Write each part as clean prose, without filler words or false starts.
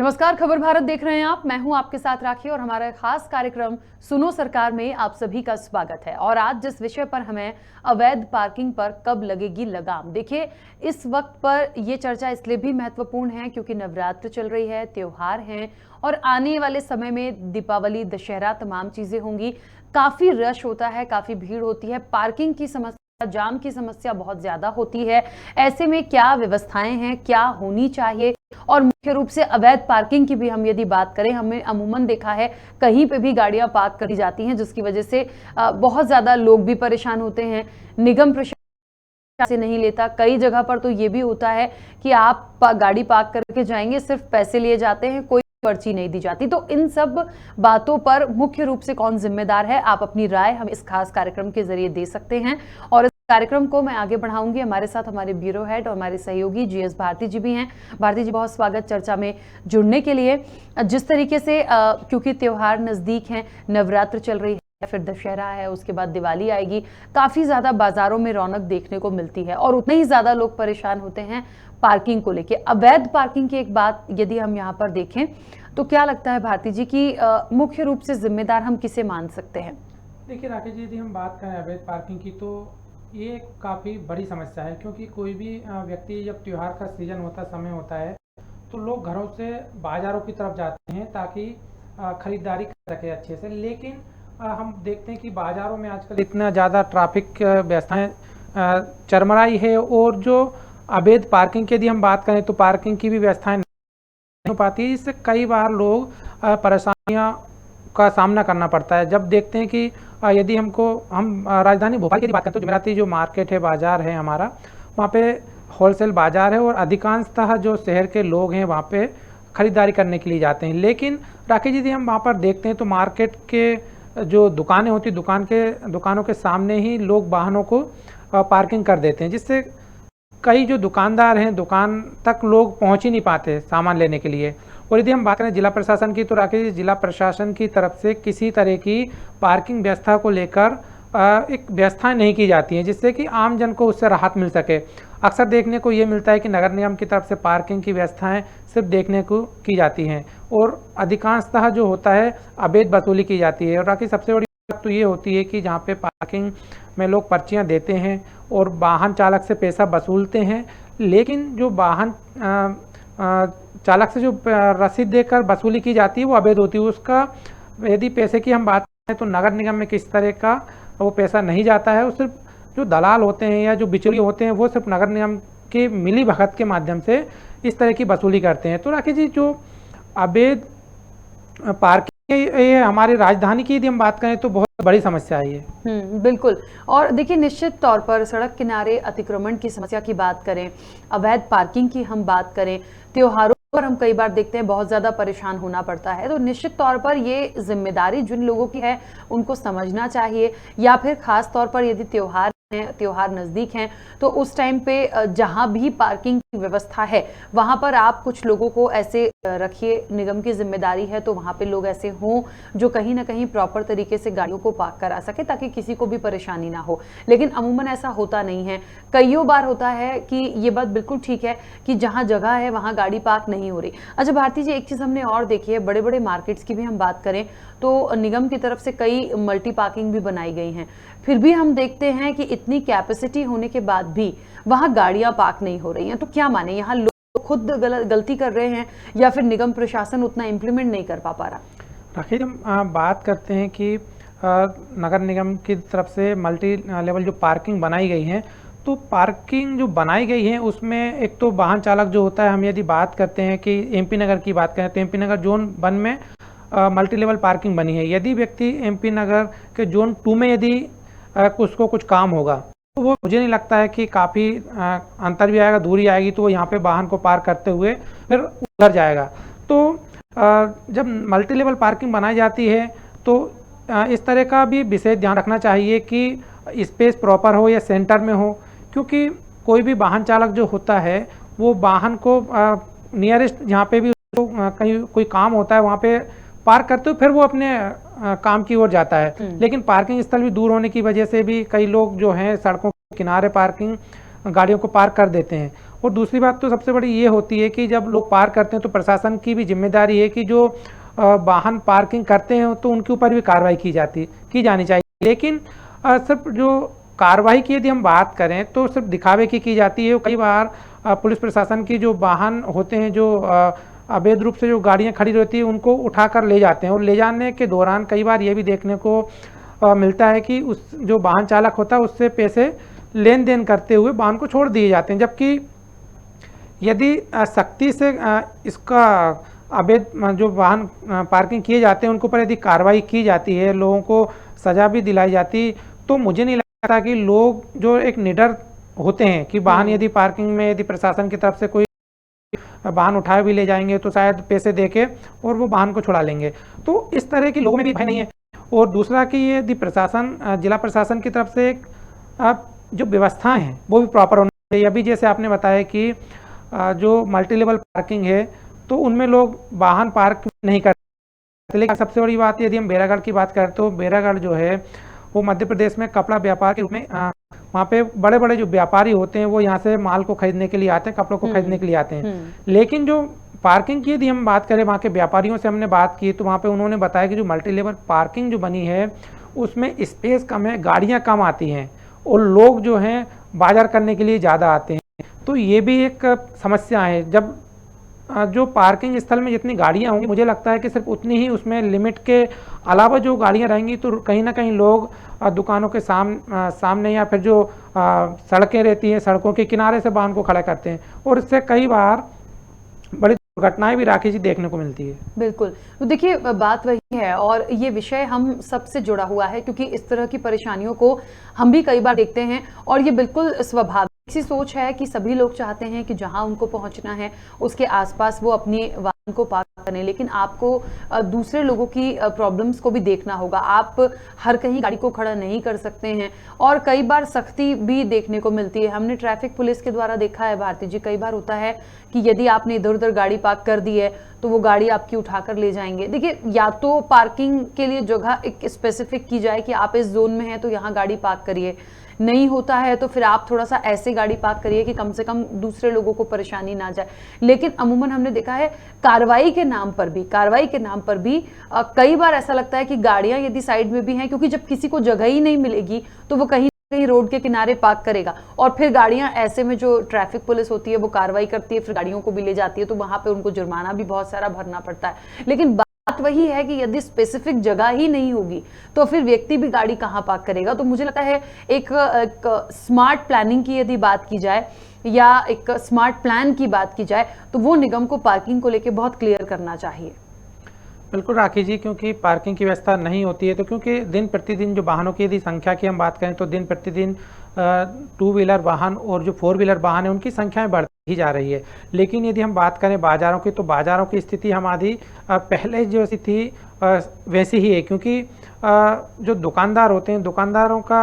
नमस्कार, खबर भारत देख रहे हैं आप। मैं हूं आपके साथ राखी और हमारा खास कार्यक्रम सुनो सरकार में आप सभी का स्वागत है। और आज जिस विषय पर हमें अवैध पार्किंग पर कब लगेगी लगाम, देखिए इस वक्त पर यह चर्चा इसलिए भी महत्वपूर्ण है क्योंकि नवरात्र चल रही है, त्योहार हैं और आने वाले समय में दीपावली, दशहरा, तमाम चीजें होंगी। काफी रश होता है, काफी भीड़ होती है, पार्किंग की समस्या, जाम की समस्या बहुत ज्यादा होती है। ऐसे में क्या व्यवस्थाएं हैं, क्या होनी चाहिए, और मुख्य रूप से अवैध पार्किंग की भी हम यदि बात करें, हमने अमूमन देखा है कहीं पे भी गाड़ियां पार्क करी जाती हैं जिसकी वजह से बहुत ज्यादा लोग भी परेशान होते हैं। निगम प्रशासन से नहीं लेता, कई जगह पर तो ये भी होता है कि आप गाड़ी पार्क करके जाएंगे, सिर्फ पैसे लिए जाते हैं, कोई पर्ची नहीं दी जाती। तो इन सब बातों पर मुख्य रूप से कौन जिम्मेदार है, आप अपनी राय हम इस खास कार्यक्रम के जरिए दे सकते हैं। और इस कार्यक्रम को मैं आगे बढ़ाऊंगी। हमारे साथ हमारे ब्यूरो हेड और हमारे सहयोगी जीएस भारती जी भी हैं। भारती जी, बहुत स्वागत चर्चा में जुड़ने के लिए। जिस तरीके से क्योंकि त्योहार नजदीक हैं, नवरात्र चल रही है, फिर दशहरा है, उसके बाद दिवाली आएगी, काफी ज्यादा बाजारों में रौनक देखने को मिलती है और उतने ही ज्यादा लोग परेशान होते हैं पार्किंग को लेके। अवैध पार्किंग की एक बात यदि हम यहाँ पर देखें तो क्या लगता है भारती जी की मुख्य रूप से जिम्मेदार हम किसे मान सकते हैं? देखिए राकेश जी, यदि हम बात करें अवैध पार्किंग की तो ये काफ़ी बड़ी समस्या है, क्योंकि कोई भी व्यक्ति जब त्यौहार का सीज़न होता, समय होता है, तो लोग घरों से बाज़ारों की तरफ जाते हैं ताकि ख़रीदारी कर सके अच्छे से। लेकिन हम देखते हैं कि बाज़ारों में आजकल इतना ज़्यादा ट्रैफिक व्यवस्थाएं चरमराई है, और जो अवैध पार्किंग की यदि हम बात करें तो पार्किंग की भी व्यवस्थाएं नहीं हो पाती है, जिससे कई बार लोग परेशानियाँ का सामना करना पड़ता है। जब देखते हैं कि यदि हम राजधानी भोपाल की बात करें तो जुमेराती जो मार्केट है, बाज़ार है हमारा, वहाँ पे होलसेल बाज़ार है और अधिकांशतः जो शहर के लोग हैं वहाँ पे ख़रीदारी करने के लिए जाते हैं। लेकिन राकेश जी, यदि हम वहाँ पर देखते हैं तो मार्केट के जो दुकानें होती, दुकानों के सामने ही लोग वाहनों को पार्किंग कर देते हैं, जिससे कई जो दुकानदार हैं, दुकान तक लोग पहुंच ही नहीं पाते सामान लेने के लिए। और यदि हम बात करें जिला प्रशासन की तो राकेश, जिला प्रशासन की तरफ से किसी तरह की पार्किंग व्यवस्था को लेकर एक व्यवस्थाएं नहीं की जाती हैं, जिससे कि आम जन को उससे राहत मिल सके। अक्सर देखने को ये मिलता है कि नगर निगम की तरफ से पार्किंग की व्यवस्थाएं सिर्फ देखने को की जाती हैं और अधिकांशतः जो होता है अवैध वसूली की जाती है। और राकेश, सबसे बड़ी बात तो ये होती है कि जहाँ पे पार्किंग में लोग पर्चियाँ देते हैं और वाहन चालक से पैसा वसूलते हैं, लेकिन जो वाहन चालक से जो रसीद देकर वसूली की जाती है वो अवैध होती है। उसका यदि पैसे की हम बात करें तो नगर निगम में किस तरह का वो पैसा नहीं जाता है, वो सिर्फ जो दलाल होते हैं या जो बिचौलिए होते हैं वो सिर्फ नगर निगम के मिली भगत के माध्यम से इस तरह की वसूली करते हैं। तो राकेश जी, जो अवैध पार्किंग ये हमारी राजधानी की यदि हम बात करें तो बहुत बड़ी समस्या है ये। बिल्कुल। और देखिए, निश्चित तौर पर सड़क किनारे अतिक्रमण की समस्या की बात करें, अवैध पार्किंग की हम बात करें, त्योहारों पर हम कई बार देखते हैं बहुत ज्यादा परेशान होना पड़ता है। तो निश्चित तौर पर ये जिम्मेदारी जिन लोगों की है उनको समझना चाहिए, या फिर खास तौर पर यदि त्योहार नजदीक हैं तो उस टाइम पे जहां भी पार्किंग की व्यवस्था है वहां पर आप कुछ लोगों को ऐसे रखिए, निगम की जिम्मेदारी है तो वहां पे लोग ऐसे हों जो कहीं ना कहीं प्रॉपर तरीके से गाड़ियों को पार्क करा सके ताकि किसी को भी परेशानी ना हो। लेकिन अमूमन ऐसा होता नहीं है। कईयों बार होता है कि ये बात बिल्कुल ठीक है कि जहां जगह है वहां गाड़ी पार्क नहीं हो रही। अच्छा भारती जी, एक चीज हमने और देखी है, बड़े बड़े मार्केट्स की भी हम बात करें तो निगम की तरफ से कई मल्टी पार्किंग भी बनाई गई हैं, फिर भी हम देखते हैं कि इतनी कैपेसिटी होने के बाद भी वहां गाड़ियां पार्क नहीं हो रही हैं। तो क्या माने, यहाँ लोग खुद गलती कर रहे हैं या फिर निगम प्रशासन उतना इंप्लीमेंट नहीं कर पा रहा? राकेश, हम बात करते हैं कि नगर निगम की तरफ से मल्टी लेवल जो पार्किंग बनाई गई है, तो पार्किंग जो बनाई गई है उसमें एक तो वाहन चालक जो होता है, हम यदि बात करते हैं कि एमपी नगर की बात करें तो एमपी नगर जोन 1 में मल्टी लेवल पार्किंग बनी है। यदि व्यक्ति एमपी नगर के जोन 2 में यदि उसको कुछ काम होगा तो वो, मुझे नहीं लगता है कि काफ़ी अंतर भी आएगा, दूरी आएगी, तो वो यहाँ पे वाहन को पार्क करते हुए फिर उधर जाएगा। तो जब मल्टी लेवल पार्किंग बनाई जाती है तो इस तरह का भी विशेष ध्यान रखना चाहिए कि स्पेस प्रॉपर हो या सेंटर में हो, क्योंकि कोई भी वाहन चालक जो होता है वो वाहन को नियरेस्ट जहाँ पे भी कहीं कोई काम होता है वहाँ पे पार्क करते हुए फिर वो अपने काम की ओर जाता है। लेकिन पार्किंग स्थल भी दूर होने की वजह से भी कई लोग जो हैं सड़कों के किनारे पार्किंग गाड़ियों को पार्क कर देते हैं। और दूसरी बात तो सबसे बड़ी ये होती है कि जब लोग पार्क करते हैं तो प्रशासन की भी जिम्मेदारी है कि जो वाहन पार्किंग करते हैं तो उनके ऊपर भी कार्रवाई की जानी चाहिए। लेकिन सिर्फ जो कार्रवाई की यदि हम बात करें तो सिर्फ दिखावे की जाती है। कई बार पुलिस प्रशासन की जो वाहन होते हैं, जो अवैध रूप से जो गाड़ियां खड़ी रहती है, उनको उठाकर ले जाते हैं और ले जाने के दौरान कई बार ये भी देखने को मिलता है कि उस जो वाहन चालक होता है उससे पैसे लेन देन करते हुए वाहन को छोड़ दिए जाते हैं। जबकि यदि सख्ती से इसका अवैध जो वाहन पार्किंग किए जाते हैं उनके ऊपर यदि कार्रवाई की जाती है, लोगों को सजा भी दिलाई जाती, तो मुझे नहीं लगता कि लोग जो एक निडर होते हैं कि वाहन यदि पार्किंग में यदि प्रशासन की तरफ से कोई वाहन उठाए भी ले जाएंगे तो शायद पैसे देके और वो वाहन को छुड़ा लेंगे। तो इस तरह के लोगों में भी भय नहीं है। और दूसरा कि ये यदि प्रशासन, जिला प्रशासन की तरफ से एक जो व्यवस्थाएं हैं वो भी प्रॉपर होनी चाहिए। अभी जैसे आपने बताया कि जो मल्टी लेवल पार्किंग है तो उनमें लोग वाहन पार्क नहीं करते। लेकिन सबसे बड़ी बात यदि हम बैरागढ़ की बात करें तो बैरागढ़ जो है वो मध्य प्रदेश में कपड़ा व्यापार के रूप में, वहाँ पे बड़े बड़े जो व्यापारी होते हैं वो यहाँ से माल को खरीदने के लिए आते हैं, कपड़ों को खरीदने के लिए आते हैं। लेकिन जो पार्किंग की यदि हम बात करें, वहाँ के व्यापारियों से हमने बात की तो वहाँ पे उन्होंने बताया कि जो मल्टी लेवल पार्किंग जो बनी है उसमें स्पेस कम है, गाड़ियाँ कम आती हैं और लोग जो हैं बाजार करने के लिए ज़्यादा आते हैं। तो ये भी एक समस्या है। जब जो पार्किंग स्थल में जितनी गाड़ियां होंगी, मुझे लगता है कि सिर्फ उतनी ही उसमें लिमिट के अलावा जो गाड़ियां रहेंगी तो कहीं ना कहीं लोग दुकानों के सामने या फिर जो सड़कें रहती हैं सड़कों के किनारे से वाहन को खड़ा करते हैं और इससे कई बार बड़ी दुर्घटनाएं भी राखी जी देखने को मिलती है। बिल्कुल, तो देखिए बात वही है और ये विषय हम सबसे जुड़ा हुआ है क्योंकि इस तरह की परेशानियों को हम भी कई बार देखते हैं और ये बिल्कुल स्वाभाविक सी सोच है कि सभी लोग चाहते हैं कि जहां उनको पहुंचना है उसके आसपास वो अपनी वाहन को पार्क करें। लेकिन आपको दूसरे लोगों की प्रॉब्लम्स को भी देखना होगा। आप हर कहीं गाड़ी को खड़ा नहीं कर सकते हैं और कई बार सख्ती भी देखने को मिलती है। हमने ट्रैफिक पुलिस के द्वारा देखा है भारती जी, कई बार होता है कि यदि आपने इधर उधर गाड़ी पार्क कर दी है तो वो गाड़ी आपकी उठाकर ले जाएंगे। देखिए, या तो पार्किंग के लिए जगह एक स्पेसिफिक की जाए कि आप इस जोन में हैं तो यहाँ गाड़ी पार्क करिए, नहीं होता है तो फिर आप थोड़ा सा ऐसे गाड़ी पार्क करिए कि कम से कम दूसरे लोगों को परेशानी ना जाए। लेकिन अमूमन हमने देखा है कार्रवाई के नाम पर भी कई बार ऐसा लगता है कि गाड़ियां यदि साइड में भी हैं, क्योंकि जब किसी को जगह ही नहीं मिलेगी तो वो कहीं रोड के किनारे पार्क करेगा और फिर गाड़ियां ऐसे में जो ट्रैफिक पुलिस होती है वो कार्रवाई करती है, फिर गाड़ियों को भी ले जाती है तो वहां पे उनको जुर्माना भी बहुत सारा भरना पड़ता है। लेकिन बात वही है कि यदि स्पेसिफिक जगह ही नहीं होगी तो फिर व्यक्ति भी गाड़ी कहां पार्क करेगा। तो मुझे लगता है एक स्मार्ट प्लानिंग की यदि बात की जाए या एक स्मार्ट प्लान की बात की जाए तो वो निगम को पार्किंग को लेकर बहुत क्लियर करना चाहिए। बिल्कुल राखी जी, क्योंकि पार्किंग की व्यवस्था नहीं होती है तो क्योंकि दिन प्रतिदिन जो वाहनों की यदि संख्या की हम बात करें तो दिन प्रतिदिन 2 व्हीलर वाहन और जो 4 व्हीलर वाहन है उनकी संख्याएं बढ़ती ही जा रही है। लेकिन यदि हम बात करें बाज़ारों की तो बाज़ारों की स्थिति हमारी पहले जैसी थी वैसी ही है। क्योंकि जो दुकानदार होते हैं, दुकानदारों का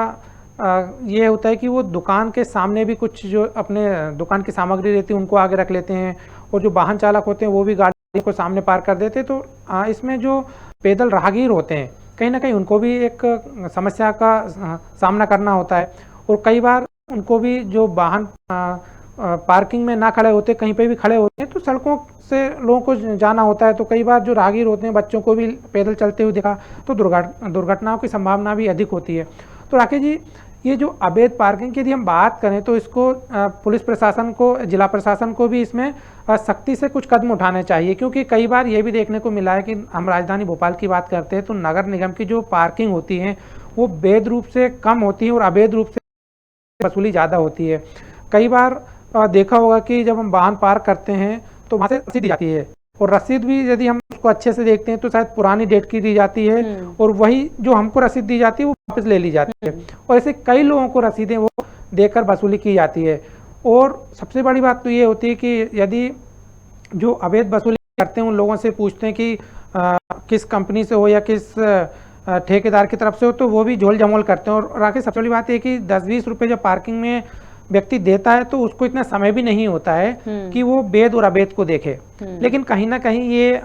ये होता है कि वो दुकान के सामने भी कुछ जो अपने दुकान की सामग्री रहती है उनको आगे रख लेते हैं और जो वाहन चालक होते हैं वो भी गाड़ी को सामने पार्क कर देते। तो इसमें जो पैदल राहगीर होते हैं कहीं ना कहीं उनको भी एक समस्या का सामना करना होता है और कई बार उनको भी जो वाहन पार्किंग में ना खड़े होते, कहीं पे भी खड़े होते हैं तो सड़कों से लोगों को जाना होता है। तो कई बार जो राहगीर होते हैं बच्चों को भी पैदल चलते हुए देखा तो दुर्घटनाओं की संभावना भी अधिक होती है। तो राकेश जी, ये जो अवैध पार्किंग की यदि हम बात करें तो इसको पुलिस प्रशासन को, जिला प्रशासन को भी इसमें सख्ती से कुछ कदम उठाने चाहिए। क्योंकि कई बार ये भी देखने को मिला है कि हम राजधानी भोपाल की बात करते हैं तो नगर निगम की जो पार्किंग होती है वो वैध रूप से कम होती है और अवैध रूप से वसूली ज़्यादा होती है। कई बार देखा होगा कि जब हम वाहन पार्क करते हैं तो वहाँ से रसीद दी जाती है और रसीद भी यदि हम उसको अच्छे से देखते हैं तो शायद पुरानी डेट की दी जाती है और वही जो हमको रसीद दी जाती है वो वापस ले ली जाती है और ऐसे कई लोगों को रसीदें वो देकर वसूली की जाती है। और सबसे बड़ी बात तो ये होती है कि यदि जो अवैध वसूली करते हैं उन लोगों से पूछते हैं कि किस कंपनी से हो या किस ठेकेदार की तरफ से हो तो वो भी झोल झमोल करते हैं। और राकेश, सबसे बड़ी बात है कि 10-20 रुपये जब पार्किंग में व्यक्ति देता है तो उसको इतना समय भी नहीं होता है कि वो वैध और अवैध को देखे। लेकिन कहीं ना कहीं ये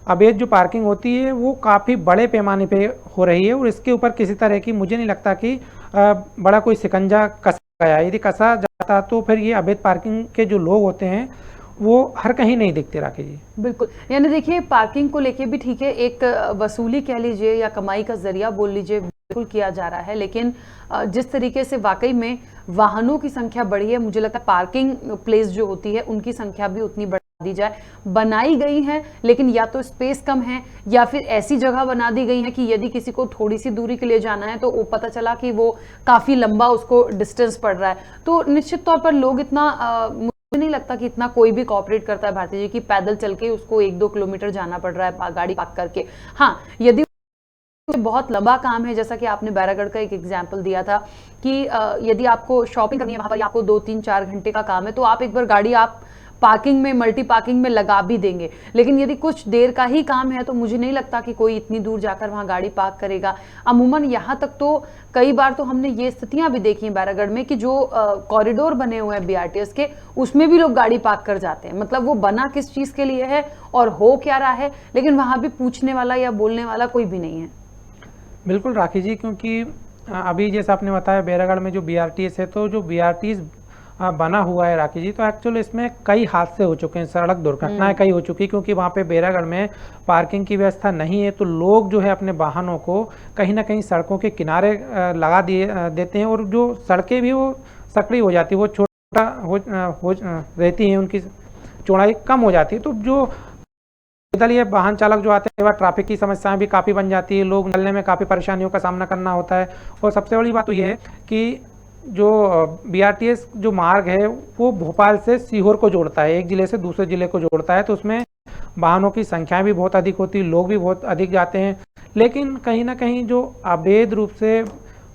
अवैध जो पार्किंग होती है वो काफ़ी बड़े पैमाने पे हो रही है और इसके ऊपर किसी तरह की मुझे नहीं लगता कि बड़ा कोई शिकंजा कस गया, यदि कसा जाता तो फिर ये अवैध पार्किंग के जो लोग होते हैं वो हर कहीं नहीं दिखते राकेश जी। बिल्कुल, यानी देखिए पार्किंग को लेके भी ठीक है, एक वसूली कह लीजिए या कमाई का जरिया बोल लीजिए, बिल्कुल किया जा रहा है। लेकिन जिस तरीके से वाकई में वाहनों की संख्या बढ़ी है, मुझे लगता है पार्किंग प्लेस जो होती है उनकी संख्या भी उतनी बढ़ा दी जाए। बनाई गई है लेकिन या तो स्पेस कम है या फिर ऐसी जगह बना दी गई है कि यदि किसी को थोड़ी सी दूरी के लिए जाना है तो वो पता चला कि वो काफी लंबा उसको डिस्टेंस पड़ रहा है, तो निश्चित तौर पर लोग इतना मुझे नहीं लगता कि इतना कोई भी कॉपरेट करता है भारती जी की पैदल चल के उसको 1-2 किलोमीटर जाना पड़ रहा है गाड़ी पार्क करके। हाँ, यदि बहुत लंबा काम है, जैसा कि आपने बैरागढ़ का एक एग्जाम्पल दिया था कि यदि आपको शॉपिंग करनी है वहां पर, आपको 2-3-4 घंटे का काम है, तो आप एक बार गाड़ी आप पार्किंग में, मल्टी पार्किंग में लगा भी देंगे। लेकिन यदि कुछ देर का ही काम है तो मुझे नहीं लगता कि कोई इतनी दूर जाकर वहां गाड़ी पार्क करेगा। अमूमन यहाँ तक तो कई बार तो हमने ये स्थितियां भी देखी हैं बैरागढ़ में कि जो कॉरिडोर बने हुए हैं बीआरटीएस के, उसमें भी लोग गाड़ी पार्क कर जाते हैं। मतलब वो बना किस चीज के लिए है और हो क्या रहा है, लेकिन वहां भी पूछने वाला या बोलने वाला कोई भी नहीं है। बिल्कुल राकेश जी, क्योंकि अभी जैसे आपने बताया बैरागढ़ में जो बीआरटीएस है, तो जो बीआरटीएस बना हुआ है राकेश जी, तो एक्चुअली इसमें कई हादसे हो चुके हैं, सड़क दुर्घटनाएं कई हो चुकी, क्योंकि वहाँ पे बैरागढ़ में पार्किंग की व्यवस्था नहीं है, तो लोग जो है अपने वाहनों को कहीं ना कहीं सड़कों के किनारे लगा देते हैं, और जो सड़कें भी वो सकड़ी हो जाती है, वो छोटा हो रहती हैं, उनकी चौड़ाई कम हो जाती है। तो जो पैदल ये वाहन चालक जो आते हैं, ट्रैफिक की समस्याएं भी काफ़ी बन जाती है, लोग निकलने में काफ़ी परेशानियों का सामना करना होता है। और सबसे बड़ी बात तो ये है कि जो बीआरटीएस जो मार्ग है वो भोपाल से सीहोर को जोड़ता है, एक जिले से दूसरे जिले को जोड़ता है, तो उसमें वाहनों की संख्याएं भी बहुत अधिक होती है, लोग भी बहुत अधिक जाते हैं। लेकिन कहीं ना कहीं जो अवैध रूप से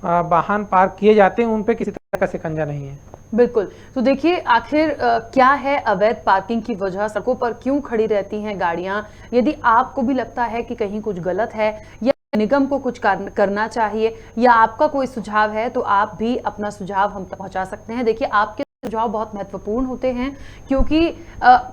वाहन पार्क किए जाते हैं उन पर किसी तरह का शिकंजा नहीं है। बिल्कुल, तो देखिए आखिर क्या है अवैध पार्किंग की वजह, सड़कों पर क्यों खड़ी रहती हैं गाड़ियां। यदि आपको भी लगता है कि कहीं कुछ गलत है या निगम को कुछ करना चाहिए या आपका कोई सुझाव है, तो आप भी अपना सुझाव हम तक पहुंचा सकते हैं। देखिए आपके सुझाव बहुत महत्वपूर्ण होते हैं, क्योंकि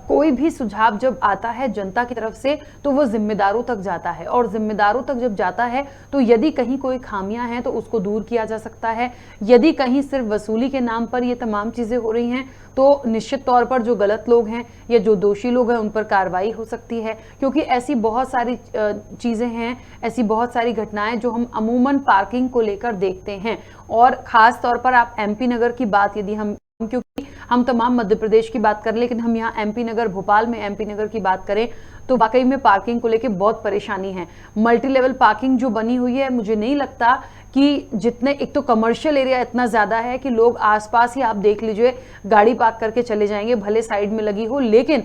कोई भी सुझाव जब आता है जनता की तरफ से तो वो जिम्मेदारों तक जाता है, और जिम्मेदारों तक जब जाता है तो यदि कहीं कोई खामियां हैं तो उसको दूर किया जा सकता है। यदि कहीं सिर्फ वसूली के नाम पर ये तमाम चीजें हो रही हैं तो निश्चित तौर पर जो गलत लोग हैं या जो दोषी लोग हैं उन पर कार्रवाई हो सकती है, क्योंकि ऐसी बहुत सारी चीजें हैं, ऐसी बहुत सारी घटनाएं जो हम अमूमन पार्किंग को लेकर देखते हैं। और खास तौर पर आप एमपी नगर की बात, यदि हम, क्योंकि हम तमाम मध्य प्रदेश की बात करें लेकिन हम यहाँ एमपी नगर, भोपाल में एमपी नगर की बात करें तो वाकई में पार्किंग को लेके बहुत परेशानी है। मल्टी लेवल पार्किंग जो बनी हुई है, मुझे नहीं लगता कि जितने, एक तो कमर्शियल एरिया इतना ज्यादा है कि लोग आसपास ही आप देख लीजिए गाड़ी पार्क करके चले जाएंगे, भले साइड में लगी हो लेकिन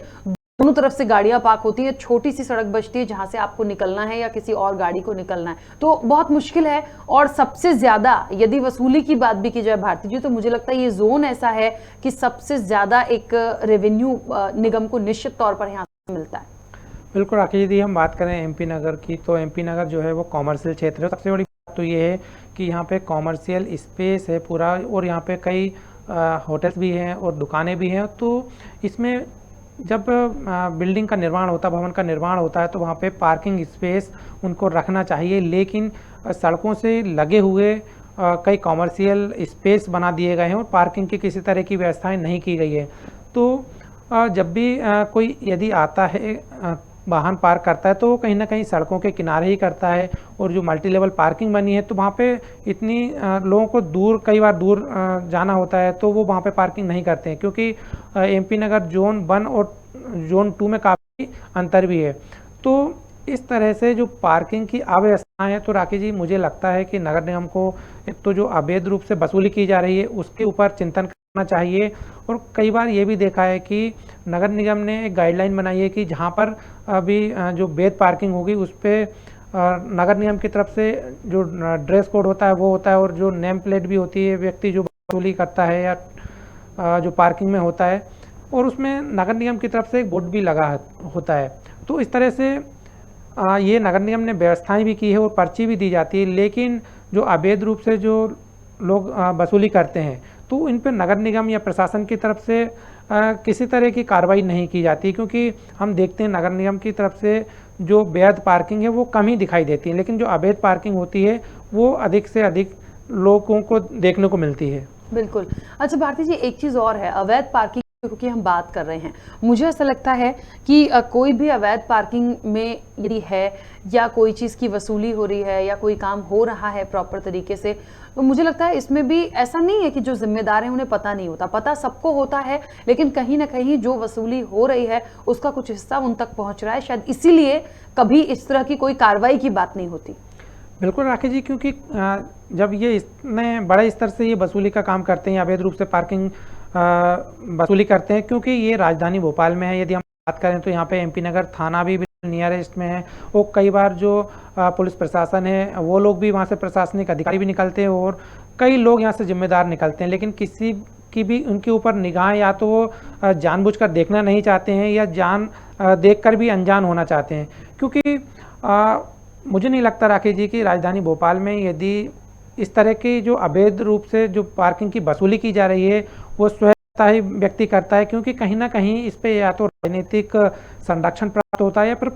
दोनों तरफ से गाड़ियां पार्क होती है, छोटी सी सड़क बचती है जहां से आपको निकलना है या किसी और गाड़ी को निकलना है, तो बहुत मुश्किल है। और सबसे ज्यादा यदि वसूली की बात भी की जाए भारती जी, तो मुझे लगता है ये जोन ऐसा है कि सबसे ज्यादा एक रेवेन्यू निगम को निश्चित तौर पर यहाँ मिलता है। बिल्कुल राकेश जी, हम बात करें एमपी नगर की, तो एमपी नगर जो है वो कॉमर्शियल क्षेत्र है। सबसे बड़ी बात तो ये है कि यहाँ पे कॉमर्शियल स्पेस है पूरा, और यहाँ पे कई होटल्स भी हैं और दुकानें भी हैं। तो इसमें जब बिल्डिंग का निर्माण होता है, भवन का निर्माण होता है, तो वहाँ पे पार्किंग स्पेस उनको रखना चाहिए, लेकिन सड़कों से लगे हुए कई कॉमर्शियल स्पेस बना दिए गए हैं और पार्किंग की किसी तरह की व्यवस्थाएं नहीं की गई है। तो जब भी कोई यदि आता है वाहन पार्क करता है तो वो कहीं ना कहीं सड़कों के किनारे ही करता है, और जो मल्टी लेवल पार्किंग बनी है तो वहाँ पे इतनी लोगों को दूर, कई बार दूर जाना होता है तो वो वहाँ पे पार्किंग नहीं करते हैं, क्योंकि एमपी नगर जोन 1 और जोन 2 में काफ़ी अंतर भी है। तो इस तरह से जो पार्किंग की अव्यवस्था है, तो राकेश जी मुझे लगता है कि नगर निगम को एक तो जो अवैध रूप से वसूली की जा रही है उसके ऊपर चिंतन करना चाहिए। और कई बार ये भी देखा है कि नगर निगम ने एक गाइडलाइन बनाई है कि जहाँ पर अभी जो वैध पार्किंग होगी उस पर नगर निगम की तरफ से जो ड्रेस कोड होता है वो होता है, और जो नेम प्लेट भी होती है, व्यक्ति जो वसूली करता है या जो पार्किंग में होता है, और उसमें नगर निगम की तरफ से एक बोर्ड भी लगा होता है। तो इस तरह से ये नगर निगम ने व्यवस्थाएं भी की है और पर्ची भी दी जाती है, लेकिन जो अवैध रूप से जो लोग वसूली करते हैं तो इन पर नगर निगम या प्रशासन की तरफ से किसी तरह की कार्रवाई नहीं की जाती, क्योंकि हम देखते हैं नगर निगम की तरफ से जो वैध पार्किंग है वो कम ही दिखाई देती है, लेकिन जो अवैध पार्किंग होती है वो अधिक से अधिक लोगों को देखने को मिलती है। बिल्कुल। अच्छा भारती जी, एक चीज़ और है, अवैध पार्किंग क्योंकि हम बात कर रहे हैं, मुझे ऐसा लगता है कि कोई भी अवैध पार्किंग में यदि है या कोई चीज़ की वसूली हो रही है या कोई काम हो रहा है प्रॉपर तरीके से, तो मुझे लगता है इसमें भी ऐसा नहीं है कि जो जिम्मेदार हैं उन्हें पता नहीं होता, पता सबको होता है, लेकिन कहीं ना कहीं जो वसूली हो रही है उसका कुछ हिस्सा उन तक पहुंच रहा है, शायद इसीलिए कभी इस तरह की कोई कार्रवाई की बात नहीं होती। बिल्कुल राकेश जी, क्योंकि जब ये इतने बड़े स्तर से ये वसूली का काम करते हैं, अवैध रूप से पार्किंग वसूली करते हैं, क्योंकि ये राजधानी भोपाल में है। यदि हम बात करें तो यहाँ पे एमपी नगर थाना भी नियरेस्ट में है, और कई बार जो पुलिस प्रशासन है वो लोग भी वहाँ से, प्रशासनिक अधिकारी भी निकलते हैं और कई लोग यहाँ से जिम्मेदार निकलते हैं, लेकिन किसी की भी उनके ऊपर निगाह या तो वो जानबूझकर देखना नहीं चाहते हैं या देखकर भी अनजान होना चाहते हैं। क्योंकि मुझे नहीं लगता राकेश जी कि राजधानी भोपाल में यदि इस तरह की जो अवैध रूप से जो पार्किंग की वसूली की जा रही है वो स्वतः ही व्यक्ति करता है, क्योंकि कहीं ना कहीं इस पे या तो राजनीतिक संरक्षण प्राप्त होता है या फिर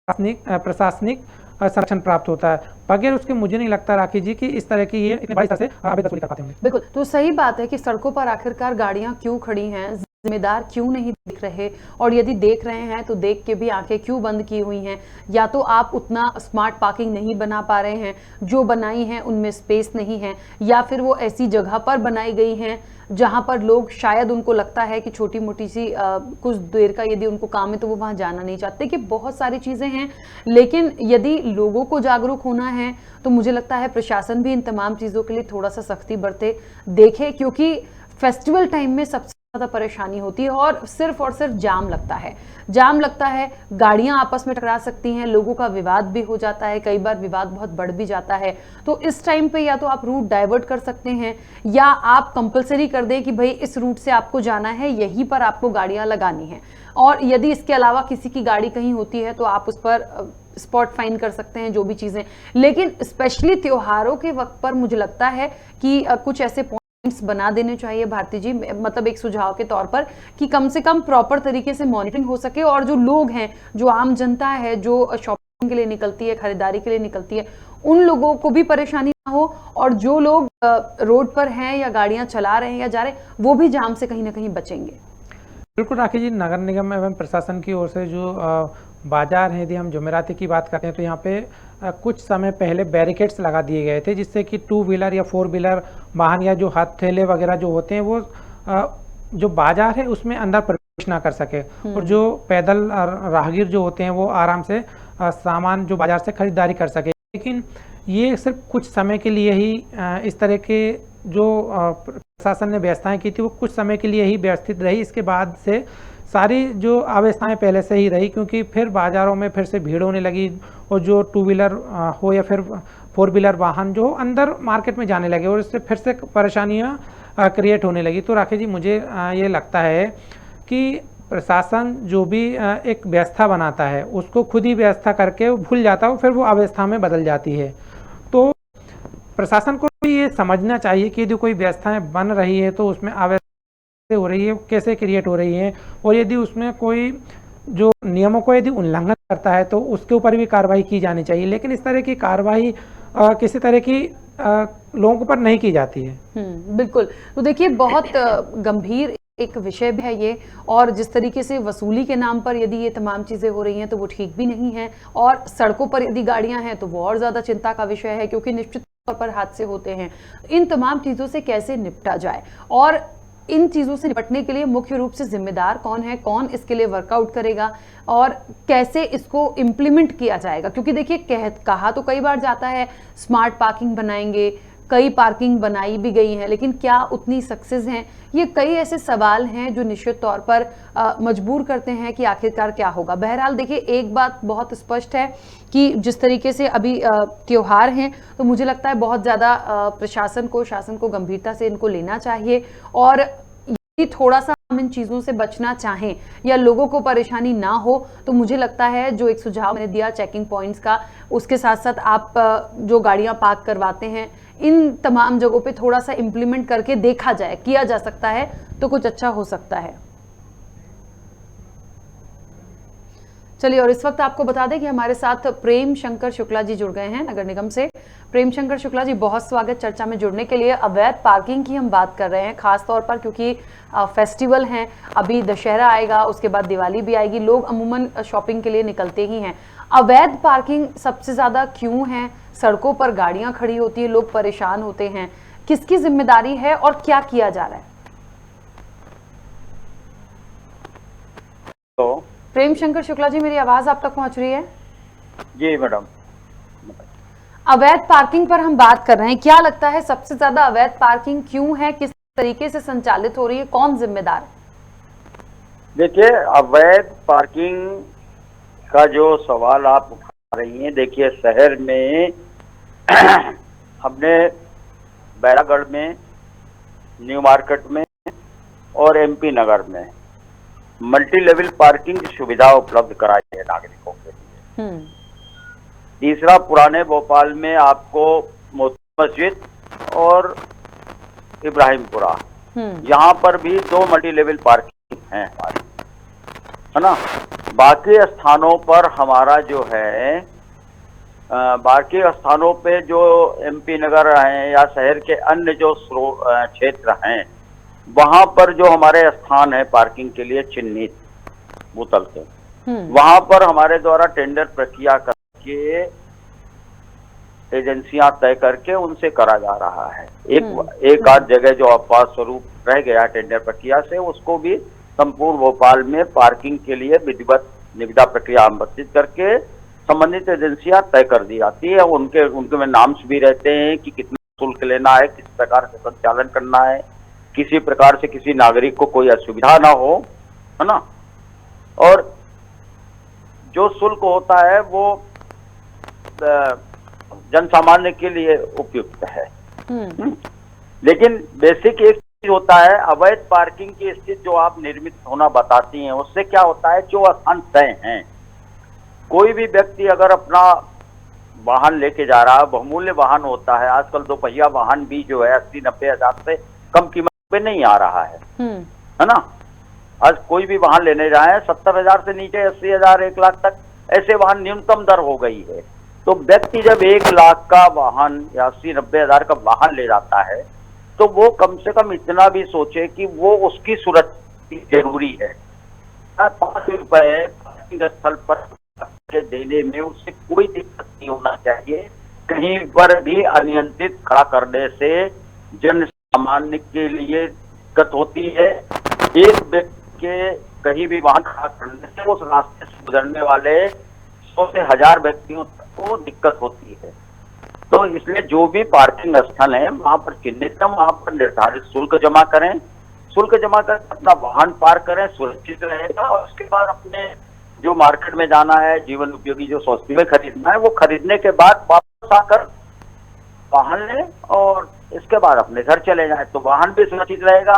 प्रशासनिक संरक्षण प्राप्त होता है। बगैर उसके मुझे नहीं लगता राकेश जी कि इस तरह की ये इतने बड़ी तरह से अवैध वसूली कर पाते होंगे। बिल्कुल, तो सही बात है कि सड़कों पर आखिरकार गाड़ियां क्यों खड़ी हैं, जिम्मेदार क्यों नहीं देख रहे, और यदि देख रहे हैं तो देख के भी आंखें क्यों बंद की हुई हैं। या तो आप उतना स्मार्ट पार्किंग नहीं बना पा रहे हैं, जो बनाई हैं उनमें स्पेस नहीं है, या फिर वो ऐसी जगह पर बनाई गई हैं जहां पर लोग, शायद उनको लगता है कि छोटी मोटी सी कुछ देर का यदि उनको काम है तो वो वहां जाना नहीं चाहते, कि बहुत सारी चीजें हैं। लेकिन यदि लोगों को जागरूक होना है तो मुझे लगता है प्रशासन भी इन तमाम चीजों के लिए थोड़ा सा सख्ती बरते, देखे, क्योंकि फेस्टिवल टाइम में सबसे ज्यादा परेशानी होती है और सिर्फ जाम लगता है, गाड़ियां आपस में टकरा सकती हैं, लोगों का विवाद भी हो जाता है, कई बार विवाद बहुत बढ़ भी जाता है। तो इस टाइम पे या तो आप रूट डाइवर्ट कर सकते हैं या आप कंपलसरी कर दें कि भाई इस रूट से आपको जाना है, यहीं पर आपको गाड़ियां लगानी है, और यदि इसके अलावा किसी की गाड़ी कहीं होती है तो आप उस पर स्पॉट फाइन कर सकते हैं, जो भी चीजें। लेकिन स्पेशली त्योहारों के वक्त पर मुझे लगता है कि कुछ ऐसे पॉइंट्स बना देने चाहिए भारती जी, मतलब एक सुझाव के तौर पर, कि कम से कम प्रॉपर तरीके से मॉनिटरिंग हो सके, और जो लोग हैं, जो आम जनता है, जो शॉपिंग के लिए निकलती है, खरीदारी के लिए निकलती है, उन लोगों को भी परेशानी ना हो, और जो लोग रोड पर हैं या गाड़ियां चला रहे हैं या जा रहे हैं, वो भी जाम से कहीं ना कहीं बचेंगे। बिल्कुल राकेश जी, नगर निगम एवं प्रशासन की ओर से जो बाजार है, यदि हम जुमेराती की बात करते हैं तो यहाँ पे कुछ समय पहले बैरिकेड्स लगा दिए गए थे, जिससे कि 2 व्हीलर या 4 व्हीलर वाहन या जो हाथ ठेले वगैरह जो होते हैं वो जो बाजार है उसमें अंदर प्रवेश ना कर सके, और जो पैदल राहगीर जो होते हैं वो आराम से सामान जो बाजार से खरीदारी कर सके। लेकिन ये सिर्फ कुछ समय के लिए ही इस तरह के जो प्रशासन ने व्यवस्थाएं की थी वो कुछ समय के लिए ही व्यवस्थित रही। इसके बाद से सारी जो अव्यवस्थाएं पहले से ही रही, क्योंकि फिर बाज़ारों में फिर से भीड़ होने लगी, और जो 2 व्हीलर हो या फिर 4 व्हीलर वाहन जो अंदर मार्केट में जाने लगे, और इससे फिर से परेशानियां क्रिएट होने लगी। तो राकेश जी, मुझे ये लगता है कि प्रशासन जो भी एक व्यवस्था बनाता है उसको खुद ही व्यवस्था करके वो भूल जाता है, फिर वो अव्यवस्था में बदल जाती है। तो प्रशासन को भी ये समझना चाहिए कि यदि कोई व्यवस्थाएं बन रही है तो उसमें अव्यवस्था हो रही है, कैसे क्रिएट हो रही है, और यदि उसमें कोई जो नियमों को यदि उल्लंघन करता है तो उसके ऊपर भी कार्रवाई की जानी चाहिए। लेकिन इस तरह की कार्रवाई किसी तरह की लोगों पर नहीं की जाती है। बिल्कुल। तो देखिए, बहुत गंभीर एक विषय भी है ये, और जिस तरीके से वसूली के नाम पर यदि ये तमाम चीज़ें हो रही हैं तो वो ठीक भी नहीं है, और सड़कों पर यदि गाड़ियां हैं तो वो और ज़्यादा चिंता का विषय है, क्योंकि निश्चित तौर पर हादसे होते हैं। इन तमाम चीज़ों से कैसे निपटा जाए, और इन चीज़ों से निपटने के लिए मुख्य रूप से जिम्मेदार कौन है, कौन इसके लिए वर्कआउट करेगा, और कैसे इसको इम्प्लीमेंट किया जाएगा। क्योंकि देखिए, कहा तो कई बार जाता है स्मार्ट पार्किंग बनाएंगे, कई पार्किंग बनाई भी गई हैं, लेकिन क्या उतनी सक्सेस हैं, ये कई ऐसे सवाल हैं जो निश्चित तौर पर मजबूर करते हैं कि आखिरकार क्या होगा। बहरहाल देखिए, एक बात बहुत स्पष्ट है कि जिस तरीके से अभी त्योहार हैं, तो मुझे लगता है बहुत ज़्यादा प्रशासन को, शासन को गंभीरता से इनको लेना चाहिए, और यदि थोड़ा सा हम इन चीज़ों से बचना चाहें या लोगों को परेशानी ना हो, तो मुझे लगता है जो एक सुझाव मैंने दिया चेकिंग पॉइंट्स का, उसके साथ साथ आप जो गाड़ियां पार्क करवाते हैं, इन तमाम जगहों पे थोड़ा सा इम्प्लीमेंट करके देखा जाए, किया जा सकता है तो कुछ अच्छा हो सकता है। चलिए, और इस वक्त आपको बता दें कि हमारे साथ प्रेम शंकर शुक्ला जी जुड़ गए हैं नगर निगम से। प्रेम शंकर शुक्ला जी, बहुत स्वागत चर्चा में जुड़ने के लिए। अवैध पार्किंग की हम बात कर रहे हैं, खास तौर पर क्योंकि फेस्टिवल हैं, अभी दशहरा आएगा, उसके बाद दिवाली भी आएगी, लोग अमूमन शॉपिंग के लिए निकलते ही हैं। अवैध पार्किंग सबसे ज्यादा क्यों है? सड़कों पर गाड़ियां खड़ी होती है, लोग परेशान होते हैं, किसकी जिम्मेदारी है और क्या किया जा रहा है? तो प्रेम शंकर शुक्ला जी, मेरी आवाज आप तक पहुंच रही है? जी मैडम। अवैध पार्किंग पर हम बात कर रहे हैं, क्या लगता है सबसे ज्यादा अवैध पार्किंग क्यों है, किस तरीके से संचालित हो रही है, कौन जिम्मेदार है? देखिए, अवैध पार्किंग का जो सवाल आप उठा रही हैं, देखिए शहर में हमने बैरागढ़ में, न्यू मार्केट में और एमपी नगर में मल्टी लेवल पार्किंग की सुविधा उपलब्ध कराई है नागरिकों के लिए। तीसरा, पुराने भोपाल में आपको मोती मस्जिद और इब्राहिमपुरा, यहाँ पर भी 2 मल्टी लेवल पार्किंग हैं हमारी, है ना। बाकी स्थानों पर हमारा जो है, बाकी स्थानों पे जो एमपी नगर हैं या शहर के अन्य जो क्षेत्र हैं, वहां पर जो हमारे स्थान है पार्किंग के लिए चिन्हित भूतल के, वहां पर हमारे द्वारा टेंडर प्रक्रिया करके एजेंसियां तय करके उनसे करा जा रहा है। एक आध जगह जो अपवाद स्वरूप रह गया टेंडर प्रक्रिया से, उसको भी संपूर्ण भोपाल में पार्किंग के लिए विधिवत निविदा प्रक्रिया आमंत्रित करके संबंधित एजेंसियां तय कर दी जाती है। उनके में नाम्स भी रहते हैं कि कितना शुल्क लेना है, किस प्रकार से संचालन करना है, किसी प्रकार से किसी नागरिक को कोई असुविधा ना हो, है ना। और जो शुल्क होता है वो जन सामान्य के लिए उपयुक्त है। लेकिन बेसिक एक चीज होता है, अवैध पार्किंग की स्थिति जो आप निर्मित होना बताती हैं, उससे क्या होता है, जो स्थान तय हैं, कोई भी व्यक्ति अगर अपना वाहन लेके जा रहा है, बहुमूल्य वाहन होता है, आजकल 2 पहिया वाहन भी जो है 80-90 हजार से कम कीमत पे नहीं आ रहा है ना। आज कोई भी वाहन लेने जाए 70 हजार से नीचे 80 हजार 1 लाख तक ऐसे वाहन न्यूनतम दर हो गई है। तो व्यक्ति जब 1 लाख का वाहन या 80-90 हजार का वाहन ले जाता है, तो वो कम से कम इतना भी सोचे कि वो उसकी सुरक्षा जरूरी है। 5 रुपए पार्किंग स्थल पर देने में उसे कोई दिक्कत नहीं होना चाहिए। कहीं पर भी अनियंत्रित खड़ा करने से जन सामान्य के लिए दिक्कत होती है। एक व्यक्ति के कहीं भी वाहन खड़ा करने से उस रास्ते से गुजरने वाले 100 से 1000 व्यक्तियों को दिक्कत होती है। तो इसलिए जो भी पार्किंग स्थल है वहां पर चिन्हित, वहां पर निर्धारित शुल्क जमा करें, शुल्क जमा कर अपना वाहन पार्क करें, सुरक्षित रहेगा। और उसके बाद अपने जो मार्केट में जाना है, जीवन उपयोगी जो वस्तुएं खरीदना है, वो खरीदने के बाद वापस आकर वाहन लें और इसके बाद अपने घर चले जाएं, तो वाहन भी सुरक्षित रहेगा,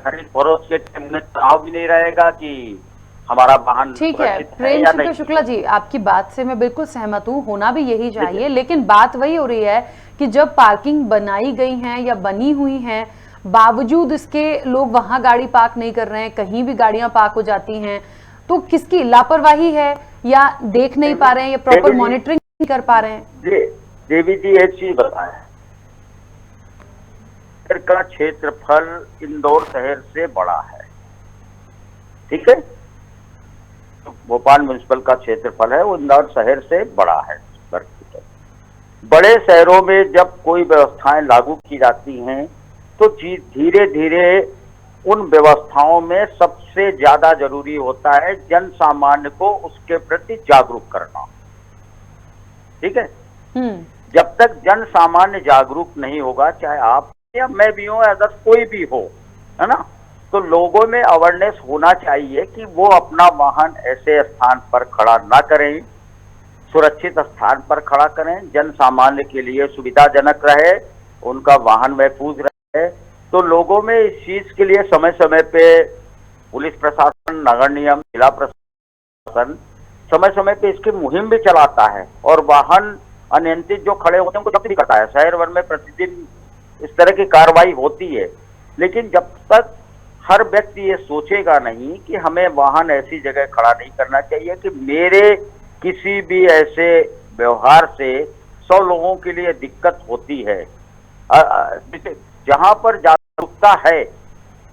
खरीद फरोख्त के टाइम में तनाव भी नहीं रहेगा कि हमारा वाहन। ठीक है प्रेम शंकर शुक्ला जी, आपकी बात से मैं बिल्कुल सहमत हूँ, होना भी यही चाहिए। लेकिन बात वही हो रही है कि जब पार्किंग बनाई गई है या बनी हुई है, बावजूद इसके लोग वहां गाड़ी पार्क नहीं कर रहे हैं, कहीं भी गाड़ियां पार्क हो जाती हैं, तो किसकी लापरवाही है या देख नहीं पा रहे हैं या प्रॉपर मॉनिटरिंग नहीं कर पा रहे हैं? जी देवी जी, एक चीज बताएं, शहर का क्षेत्रफल इंदौर शहर से बड़ा है, ठीक है। भोपाल म्युनिसिपल का क्षेत्रफल है वो इंदौर शहर से बड़ा है। बड़े शहरों में जब कोई व्यवस्थाएं लागू की जाती हैं तो धीरे धीरे उन व्यवस्थाओं में सबसे ज्यादा जरूरी होता है जन सामान्य को उसके प्रति जागरूक करना, ठीक है। जब तक जन सामान्य जागरूक नहीं होगा, चाहे आप या मैं भी हूं, अदर कोई भी हो, है ना, तो लोगों में अवेयरनेस होना चाहिए कि वो अपना वाहन ऐसे स्थान पर खड़ा ना करें, सुरक्षित स्थान पर खड़ा करें, जन सामान्य के लिए सुविधाजनक रहे, उनका वाहन महफूज रहे। तो लोगों में इस चीज के लिए समय समय पे पुलिस प्रशासन, नगर निगम, जिला प्रशासन समय समय पे इसकी मुहिम भी चलाता है और वाहन अनियंत्रित जो खड़े होते हैं उनको जब्त भी करता है। शहर भर में प्रतिदिन इस तरह की कार्रवाई होती है। लेकिन जब तक हर व्यक्ति ये सोचेगा नहीं कि हमें वाहन ऐसी जगह खड़ा नहीं करना चाहिए कि मेरे किसी भी ऐसे व्यवहार से 100 लोगों के लिए दिक्कत होती है। जहां पर जागरूकता है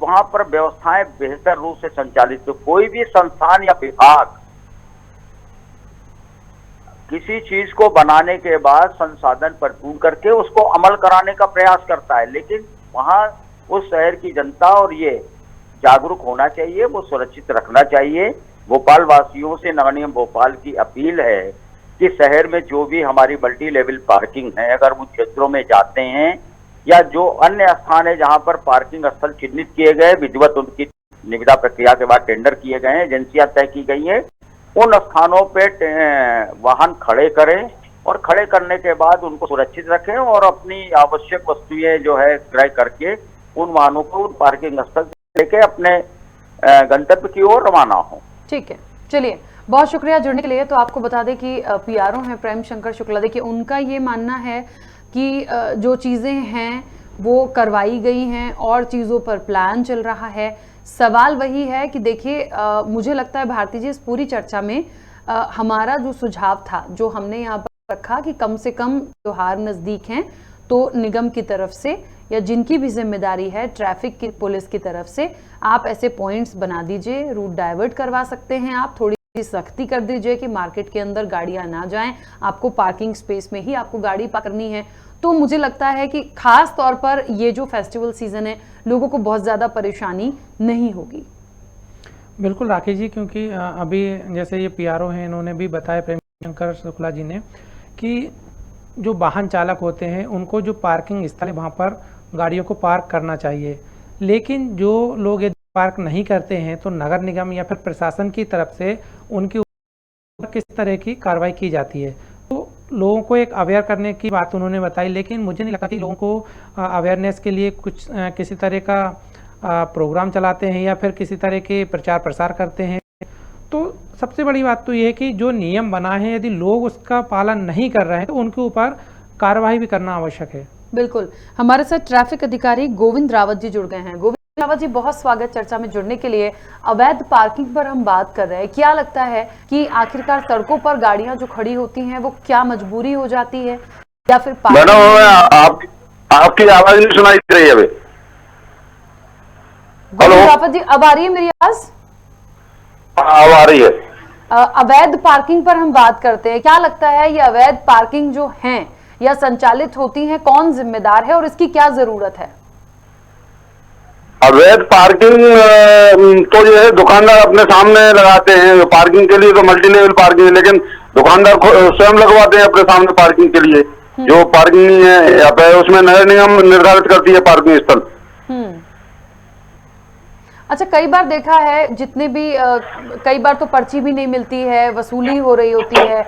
वहां पर व्यवस्थाएं बेहतर रूप से संचालित, तो कोई भी संस्थान या विभाग किसी चीज को बनाने के बाद संसाधन भरपूर करके उसको अमल कराने का प्रयास करता है, लेकिन वहां उस शहर की जनता और ये जागरूक होना चाहिए, वो सुरक्षित रखना चाहिए। भोपाल वासियों से नगर निगम भोपाल की अपील है कि शहर में जो भी हमारी मल्टी लेवल पार्किंग है, अगर वो क्षेत्रों में जाते हैं या जो अन्य स्थान है जहां पर पार्किंग स्थल चिन्हित किए गए, विधिवत उनकी निविदा प्रक्रिया के बाद टेंडर किए गए हैं, एजेंसियां तय की गई है, उन स्थानों पे वाहन खड़े करें और खड़े करने के बाद उनको सुरक्षित रखें और अपनी आवश्यक वस्तुएं जो है क्रय करके उन वाहनों को उन पार्किंग स्थल लेके अपने गंतव्य की ओर रवाना हो। ठीक है, चलिए बहुत शुक्रिया जुड़ने के लिए। तो आपको बता दें कि पीआरओ हैं प्रेम शंकर शुक्ला, देखिए उनका ये मानना है कि जो चीज़ें हैं वो करवाई गई हैं और चीज़ों पर प्लान चल रहा है। सवाल वही है कि देखिए मुझे लगता है भारती जी इस पूरी चर्चा में हमारा जो सुझाव था, जो हमने यहाँ पर रखा कि कम से कम त्योहार नज़दीक हैं तो निगम की तरफ से या जिनकी भी जिम्मेदारी है ट्रैफिक की पुलिस की तरफ से आप ऐसे पॉइंट्स बना दीजिए, रूट डाइवर्ट करवा सकते हैं, आप थोड़ी सख्ती कर दीजिए कि मार्केट के अंदर गाड़ियां ना जाएं, आपको पार्किंग स्पेस में ही आपको गाड़ी पार्क करनी है। तो मुझे लगता है कि खास तौर पर ये जो फेस्टिवल सीजन है लोगों को बहुत ज़्यादा परेशानी नहीं होगी। बिल्कुल राकेश जी, क्योंकि अभी जैसे ये पीआरओ हैं इन्होंने भी बताया प्रेम शंकर शुक्ला जी ने कि जो वाहन चालक होते हैं उनको जो पार्किंग स्थल है वहाँ पर गाड़ियों को पार्क करना चाहिए, लेकिन जो लोग यदि पार्क नहीं करते हैं तो नगर निगम या फिर प्रशासन की तरफ से उनके ऊपर किस तरह की कार्रवाई की जाती है। तो लोगों को एक अवेयर करने की बात उन्होंने बताई, लेकिन मुझे नहीं लगता कि लोगों को अवेयरनेस के लिए कुछ किसी तरह का प्रोग्राम चलाते हैं या फिर किसी तरह के प्रचार प्रसार करते हैं। तो सबसे बड़ी बात तो ये है कि जो नियम बना है यदि लोग उसका पालन नहीं कर रहे हैं तो उनके ऊपर कार्रवाई भी करना आवश्यक है। बिल्कुल, हमारे साथ ट्रैफिक अधिकारी गोविंद रावत जी जुड़ गए हैं। गोविंद रावत जी, बहुत स्वागत चर्चा में जुड़ने के लिए। अवैध पार्किंग पर हम बात कर रहे हैं, क्या लगता है कि आखिरकार सड़कों पर गाड़ियां जो खड़ी होती हैं वो क्या मजबूरी हो जाती है या फिर मैडम आपकी आवाज नहीं सुनाई दे रही है अभी। गोविंद रावत जी, अब आ रही है मेरी आवाज? अब आ रही है। अवैध पार्किंग पर हम बात करते हैं, क्या लगता है ये अवैध पार्किंग जो हैं या संचालित होती हैं कौन जिम्मेदार है और इसकी क्या जरूरत है? अवैध पार्किंग तो जो है दुकानदार अपने सामने लगाते हैं पार्किंग के लिए, तो मल्टी लेवल पार्किंग है, लेकिन दुकानदार स्वयं लगवाते हैं अपने सामने पार्किंग के लिए। जो पार्किंग नहीं है या फिर उसमें नगर निगम निर्धारित करती है पार्किंग स्थल। अच्छा, कई बार देखा है जितने भी कई बार तो पर्ची भी नहीं मिलती है, वसूली हो रही होती है,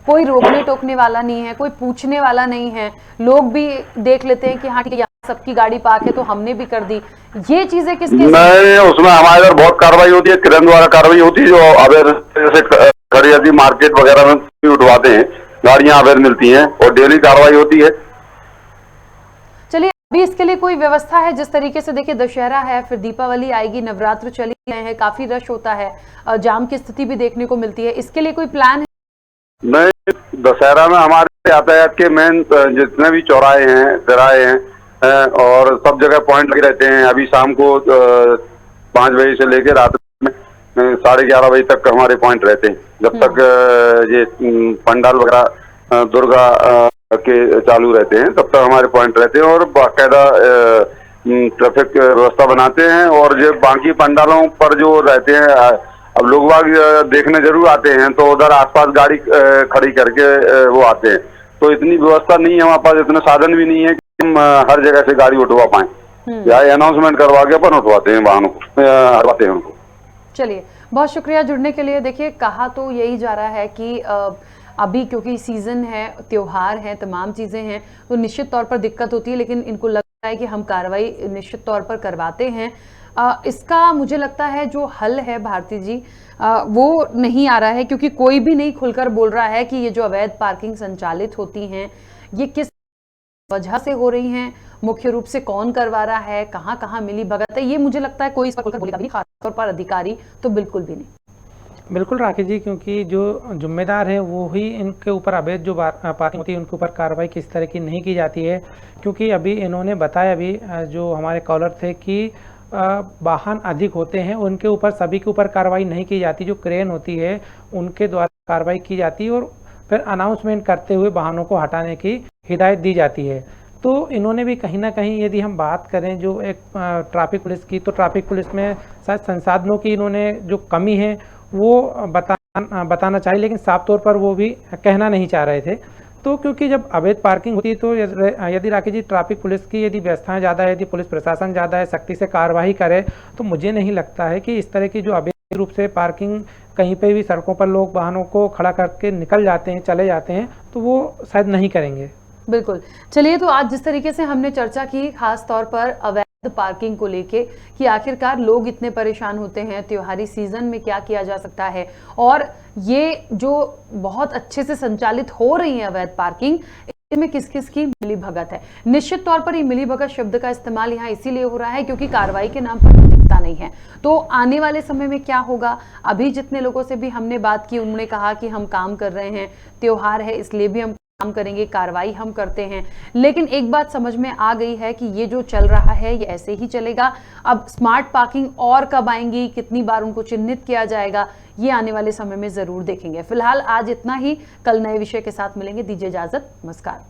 कोई रोकने टोकने वाला नहीं है, कोई पूछने वाला नहीं है, लोग भी देख लेते हैं कि हाँ ठीक है यहाँ सबकी गाड़ी पार्क है तो हमने भी कर दी। ये चीजें किसके नहीं, उसमें हमारे इधर बहुत कार्रवाई होती है, किरण द्वारा कार्रवाई होती है। जो अवैध जैसे खड़ी यदि मार्केट वगैरह में भी उठवाते हैं गाड़ियां अवैध मिलती हैं और डेली कार्रवाई होती है। चलिए, अभी इसके लिए कोई व्यवस्था है? जिस तरीके से देखिए दशहरा है, फिर दीपावली आएगी, नवरात्र चली गए हैं, काफी रश होता है, जाम की स्थिति भी देखने को मिलती है, इसके लिए कोई प्लान है? नहीं, दशहरा में हमारे यातायात के मेन जितने भी चौराहे हैं, तिराहे हैं और सब जगह पॉइंट लगे रहते हैं। अभी शाम को 5 बजे से लेकर रात में 11:30 बजे तक हमारे पॉइंट रहते हैं। जब तक ये पंडाल वगैरह दुर्गा के चालू रहते हैं तब तक हमारे पॉइंट रहते हैं और बाकायदा ट्रैफिक व्यवस्था बनाते हैं। और जो बाकी पंडालों पर जो रहते हैं, अब लोग बाग देखने जरूर आते हैं तो उधर आसपास गाड़ी खड़ी करके वो आते हैं। तो इतनी व्यवस्था नहीं है हमारे पास, इतने साधन भी नहीं है कि हम हर जगह से गाड़ी उठवा पाए। या अनाउंसमेंट करवा के अपन उठवाते हैं वाहनों को, हटवाते हैं उनको। चलिए, बहुत शुक्रिया जुड़ने के लिए। देखिए, कहा तो यही जा रहा है कि अभी क्योंकि सीजन है, त्योहार है, तमाम चीजें हैं, तो निश्चित तौर पर दिक्कत होती है, लेकिन इनको लगता है कि हम कार्रवाई निश्चित तौर पर करवाते हैं। इसका मुझे लगता है जो हल है भारती जी वो नहीं आ रहा है, क्योंकि कोई भी नहीं खुलकर बोल रहा है कि ये जो अवैध पार्किंग संचालित होती हैं ये किस वजह से हो रही हैं, मुख्य रूप से कौन करवा रहा है, कहाँ कहाँ मिली भगत है, ये मुझे लगता है कोई इस पर खुलकर बोलेगा भी नहीं, खासतौर पर अधिकारी तो बिल्कुल भी नहीं। बिल्कुल राकेश जी, क्योंकि जो जिम्मेदार है वो ही इनके ऊपर अवैध जो पार्किंग होती है उनके ऊपर कार्रवाई किस तरह की नहीं की जाती है। क्योंकि अभी इन्होंने बताया, अभी जो हमारे कॉलर थे, कि वाहन अधिक होते हैं उनके ऊपर सभी के ऊपर कार्रवाई नहीं की जाती, जो क्रेन होती है उनके द्वारा कार्रवाई की जाती है और फिर अनाउंसमेंट करते हुए वाहनों को हटाने की हिदायत दी जाती है। तो इन्होंने भी कहीं ना कहीं, यदि हम बात करें जो एक ट्रैफिक पुलिस की, तो ट्रैफिक पुलिस में शायद संसाधनों की इन्होंने जो कमी है वो बताना चाहिए, लेकिन साफ तौर पर वो भी कहना नहीं चाह रहे थे। तो क्योंकि जब अवैध पार्किंग होती है तो यदि राकेश जी ट्रैफिक पुलिस की यदि व्यवस्थाएं ज़्यादा है, यदि पुलिस प्रशासन ज़्यादा है, सख्ती से कार्रवाई करे, तो मुझे नहीं लगता है कि इस तरह की जो अवैध रूप से पार्किंग कहीं पे भी सड़कों पर लोग वाहनों को खड़ा करके निकल जाते हैं, चले जाते हैं, तो वो शायद नहीं करेंगे। बिल्कुल। चलिए, तो आज जिस तरीके से हमने चर्चा की खास तौर पर अवैध पार्किंग को लेके कि आखिरकार लोग इतने परेशान होते हैं, त्योहारी सीजन में क्या किया जा सकता है, और ये जो बहुत अच्छे से संचालित हो रही है अवैध पार्किंग, इसमें किस किस की मिलीभगत है। निश्चित तौर पर ये मिलीभगत शब्द का इस्तेमाल यहाँ इसीलिए हो रहा है क्योंकि कार्रवाई के नाम पर दिखता नहीं है। तो आने वाले समय में क्या होगा, अभी जितने लोगों से भी हमने बात की उन्होंने कहा कि हम काम कर रहे हैं, त्योहार है इसलिए भी हम काम करेंगे, कार्रवाई हम करते हैं। लेकिन एक बात समझ में आ गई है कि ये जो चल रहा है ये ऐसे ही चलेगा। अब स्मार्ट पार्किंग और कब आएंगी, कितनी बार उनको चिन्हित किया जाएगा, ये आने वाले समय में जरूर देखेंगे। फिलहाल आज इतना ही, कल नए विषय के साथ मिलेंगे। दीजिए इजाजत, नमस्कार।